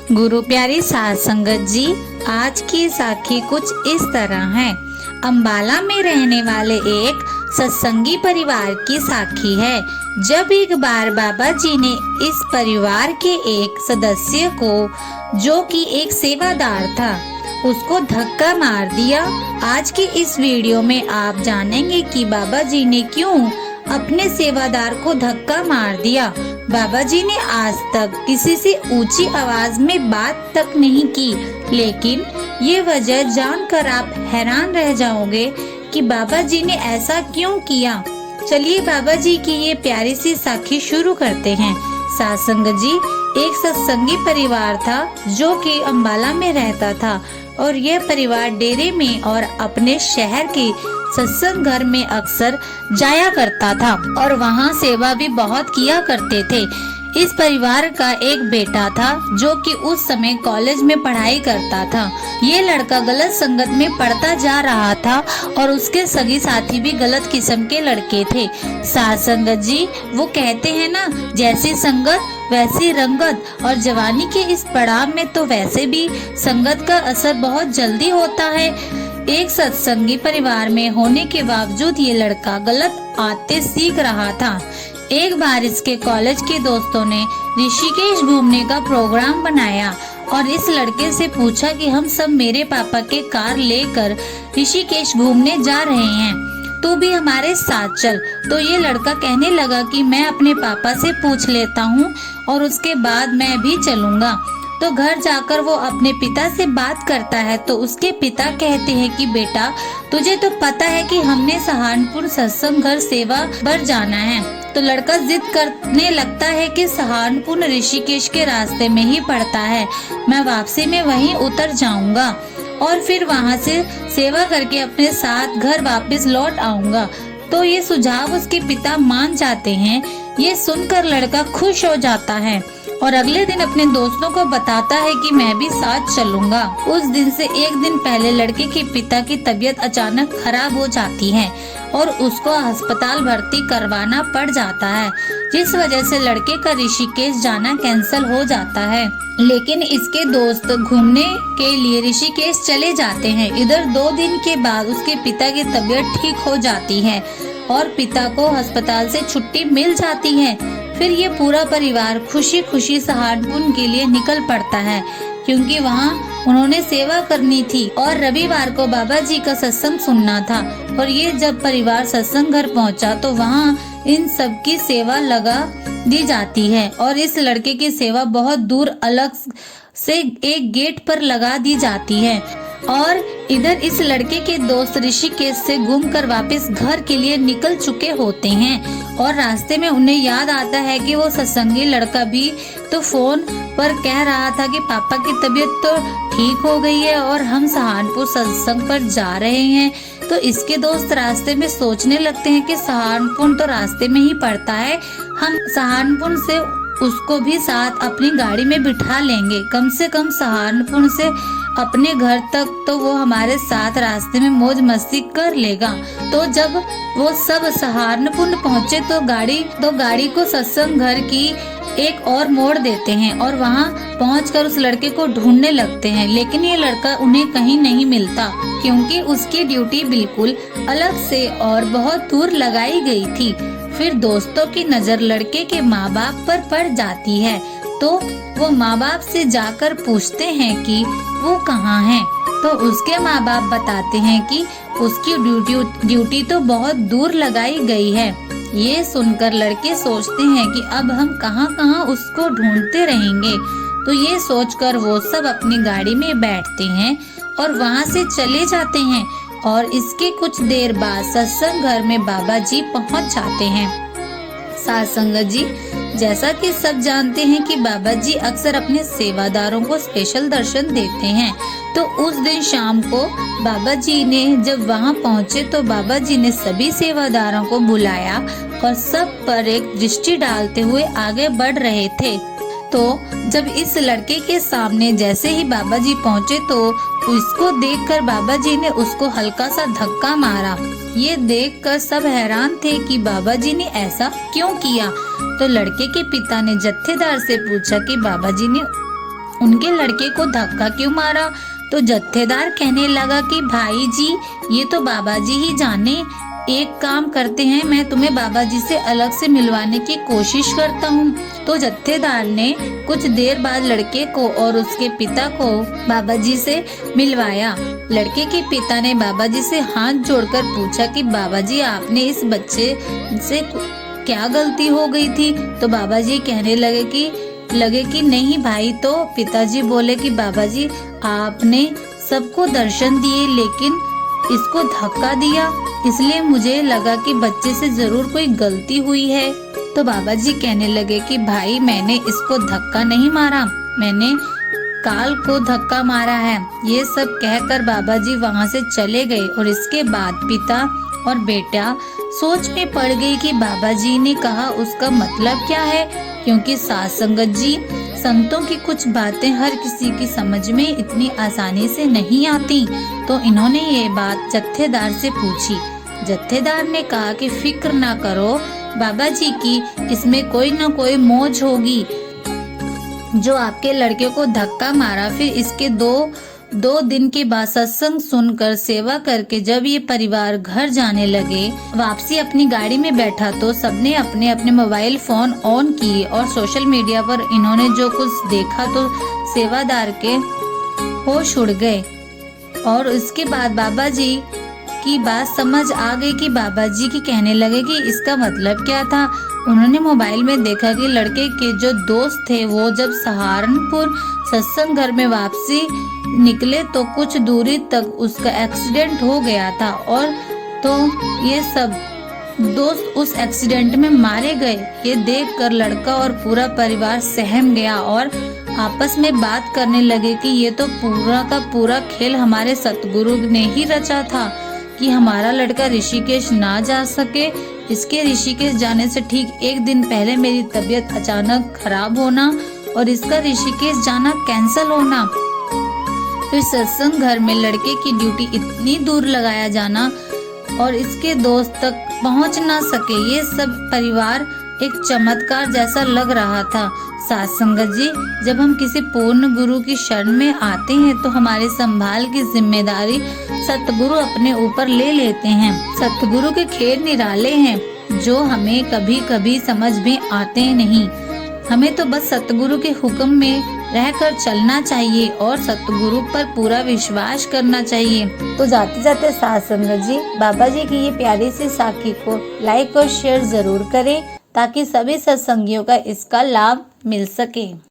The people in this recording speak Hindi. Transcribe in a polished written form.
गुरु प्यारी साध संगत जी, आज की साखी कुछ इस तरह है। अंबाला में रहने वाले एक सत्संगी परिवार की साखी है। जब एक बार बाबा जी ने इस परिवार के एक सदस्य को, जो कि एक सेवादार था, उसको धक्का मार दिया। आज की इस वीडियो में आप जानेंगे कि बाबा जी ने क्यों अपने सेवादार को धक्का मार दिया। बाबा जी ने आज तक किसी से ऊंची आवाज में बात तक नहीं की, लेकिन ये वजह जानकर आप हैरान रह जाओगे कि बाबा जी ने ऐसा क्यों किया। चलिए बाबा जी की ये प्यारी सी साखी शुरू करते हैं। साध संगत जी, एक सत्संगी परिवार था जो कि अंबाला में रहता था और यह परिवार डेरे में और अपने शहर के सत्संग घर में अक्सर जाया करता था और वहाँ सेवा भी बहुत किया करते थे। इस परिवार का एक बेटा था जो कि उस समय कॉलेज में पढ़ाई करता था। ये लड़का गलत संगत में पढ़ता जा रहा था और उसके सगी साथी भी गलत किस्म के लड़के थे। साध संगत जी, वो कहते हैं ना, जैसी संगत वैसी रंगत, और जवानी के इस पड़ाव में तो वैसे भी संगत का असर बहुत जल्दी होता है। एक सत्संगी परिवार में होने के बावजूद ये लड़का गलत आदतें सीख रहा था। एक बार इसके कॉलेज के दोस्तों ने ऋषिकेश घूमने का प्रोग्राम बनाया और इस लड़के से पूछा कि हम सब मेरे पापा के कार लेकर ऋषिकेश घूमने जा रहे हैं, तू भी हमारे साथ चल। तो ये लड़का कहने लगा कि मैं अपने पापा से पूछ लेता हूँ और उसके बाद मैं भी चलूँगा। तो घर जाकर वो अपने पिता से बात करता है तो उसके पिता कहते हैं कि बेटा, तुझे तो पता है कि हमने सहारनपुर सत्संग घर सेवा पर जाना है। तो लड़का जिद करने लगता है कि सहारनपुर ऋषिकेश के रास्ते में ही पड़ता है, मैं वापसी में वहीं उतर जाऊंगा और फिर वहां से सेवा करके अपने साथ घर वापस लौट आऊंगा। तो ये सुझाव उसके पिता मान जाते हैं। ये सुनकर लड़का खुश हो जाता है और अगले दिन अपने दोस्तों को बताता है कि मैं भी साथ चलूंगा। उस दिन से एक दिन पहले लड़के के पिता की तबीयत अचानक खराब हो जाती है और उसको अस्पताल भर्ती करवाना पड़ जाता है, जिस वजह से लड़के का ऋषिकेश जाना कैंसिल हो जाता है। लेकिन इसके दोस्त घूमने के लिए ऋषिकेश चले जाते हैं। इधर 2 दिन के बाद उसके पिता की तबीयत ठीक हो जाती है और पिता को अस्पताल से छुट्टी मिल जाती है। फिर ये पूरा परिवार खुशी खुशी सहारनपुर के लिए निकल पड़ता है, क्योंकि वहाँ उन्होंने सेवा करनी थी और रविवार को बाबा जी का सत्संग सुनना था। और ये जब परिवार सत्संग घर पहुँचा तो वहाँ इन सब की सेवा लगा दी जाती है और इस लड़के की सेवा बहुत दूर अलग से एक गेट पर लगा दी जाती है। और इधर इस लड़के के दोस्त ऋषिकेश से घूमकर वापस घर के लिए निकल चुके होते हैं और रास्ते में उन्हें याद आता है कि वो सत्संगी लड़का भी तो फोन पर कह रहा था कि पापा की तबीयत तो ठीक हो गई है और हम सहारनपुर सत्संग पर जा रहे हैं। तो इसके दोस्त रास्ते में सोचने लगते हैं कि सहारनपुर तो रास्ते में ही पड़ता है, हम सहारनपुर से उसको भी साथ अपनी गाड़ी में बिठा लेंगे, कम से कम सहारनपुर से अपने घर तक तो वो हमारे साथ रास्ते में मौज मस्ती कर लेगा। तो जब वो सब सहारनपुर पहुँचे तो गाड़ी को सत्संग घर की एक और मोड़ देते हैं और वहाँ पहुंचकर उस लड़के को ढूंढने लगते हैं। लेकिन ये लड़का उन्हें कहीं नहीं मिलता, क्योंकि उसकी ड्यूटी बिल्कुल अलग से और बहुत दूर लगाई गई थी। फिर दोस्तों की नजर लड़के के माँ बाप पर पड़ जाती है, तो वो माँ बाप से जाकर पूछते हैं कि वो कहाँ हैं। तो उसके माँ बाप बताते हैं कि उसकी ड्यूटी तो बहुत दूर लगाई गई है। ये सुनकर लड़के सोचते हैं कि अब हम कहाँ कहाँ उसको ढूंढते रहेंगे। तो ये सोचकर वो सब अपनी गाड़ी में बैठते हैं और वहाँ से चले जाते हैं और इसके कुछ देर बाद सत्संग घर में बाबा जी पहुँच जाते हैं। साध संगत जी, जैसा कि सब जानते हैं कि बाबा जी अक्सर अपने सेवादारों को स्पेशल दर्शन देते हैं। तो उस दिन शाम को बाबा जी ने जब वहां पहुंचे तो बाबा जी ने सभी सेवादारों को बुलाया और सब पर एक दृष्टि डालते हुए आगे बढ़ रहे थे। तो जब इस लड़के के सामने जैसे ही बाबा जी पहुंचे तो उसको देखकर बाबा जी ने उसको हल्का सा धक्का मारा। ये देखकर सब हैरान थे कि बाबा जी ने ऐसा क्यों किया। तो लड़के के पिता ने जत्थेदार से पूछा कि बाबा जी ने उनके लड़के को धक्का क्यों मारा? तो जत्थेदार कहने लगा कि भाई जी, ये तो बाबा जी ही जाने। एक काम करते हैं, मैं तुम्हें बाबा जी से अलग से मिलवाने की कोशिश करता हूँ। तो जत्थेदार ने कुछ देर बाद लड़के को और उसके पिता को बाबा जी से मिलवाया। लड़के के पिता ने बाबा जी से हाथ जोड़कर पूछा कि बाबा जी, आपने इस बच्चे से क्या गलती हो गई थी? तो बाबा जी कहने लगे कि नहीं भाई। तो पिताजी बोले कि बाबा जी, आपने सबको दर्शन दिए लेकिन इसको धक्का दिया, इसलिए मुझे लगा कि बच्चे से जरूर कोई गलती हुई है। तो बाबा जी कहने लगे कि भाई, मैंने इसको धक्का नहीं मारा, मैंने काल को धक्का मारा है। ये सब कहकर बाबा जी वहाँ से चले गए और इसके बाद पिता और बेटा सोच में पड़ गई कि बाबा जी ने कहा उसका मतलब क्या है, क्योंकि साथ संगत जी, संतों की कुछ बातें हर किसी की समझ में इतनी आसानी से नहीं आती। तो इन्होंने ये बात जत्थेदार से पूछी। जत्थेदार ने कहा कि फिक्र ना करो बाबा जी की, इसमें कोई ना कोई मौज होगी। जो आपके लड़के को धक्का मारा, फिर इसके दो दिन के बाद सत्संग सुनकर सेवा करके जब ये परिवार घर जाने लगे, वापसी अपनी गाड़ी में बैठा तो सबने अपने अपने मोबाइल फोन ऑन किए और सोशल मीडिया पर इन्होंने जो कुछ देखा तो सेवादार के होश उड़ गए। और उसके बाद बाबा जी की बात समझ आ गई कि बाबा जी की कहने लगे कि इसका मतलब क्या था। उन्होंने मोबाइल में देखा कि लड़के के जो दोस्त थे वो जब सहारनपुर सत्संग घर में वापसी निकले तो कुछ दूरी तक उसका एक्सीडेंट हो गया था, और तो ये सब दोस्त उस एक्सीडेंट में मारे गए। ये देखकर लड़का और पूरा परिवार सहम गया और आपस में बात करने लगे कि ये तो पूरा का पूरा खेल हमारे सतगुरु ने ही रचा था कि हमारा लड़का ऋषिकेश ना जा सके। इसके ऋषिकेश जाने से ठीक एक दिन पहले मेरी तबीयत अचानक खराब होना और इसका ऋषिकेश जाना कैंसिल होना, फिर सत्संग घर में लड़के की ड्यूटी इतनी दूर लगाया जाना और इसके दोस्त तक पहुंच ना सके, ये सब परिवार एक चमत्कार जैसा लग रहा था। साथ संगत जी, जब हम किसी पूर्ण गुरु की शरण में आते हैं तो हमारी संभाल की जिम्मेदारी सतगुरु अपने ऊपर ले लेते हैं। सतगुरु के खेल निराले हैं जो हमें कभी कभी समझ में आते नहीं। हमें तो बस सतगुरु के हुक्म में रहकर चलना चाहिए और सतगुरु पर पूरा विश्वास करना चाहिए। तो जाते जाते साथ संगत जी, बाबा जी की ये प्यारी सी साखी को लाइक और शेयर जरूर करें ताकि सभी सत्संगियों का इसका लाभ मिल सके।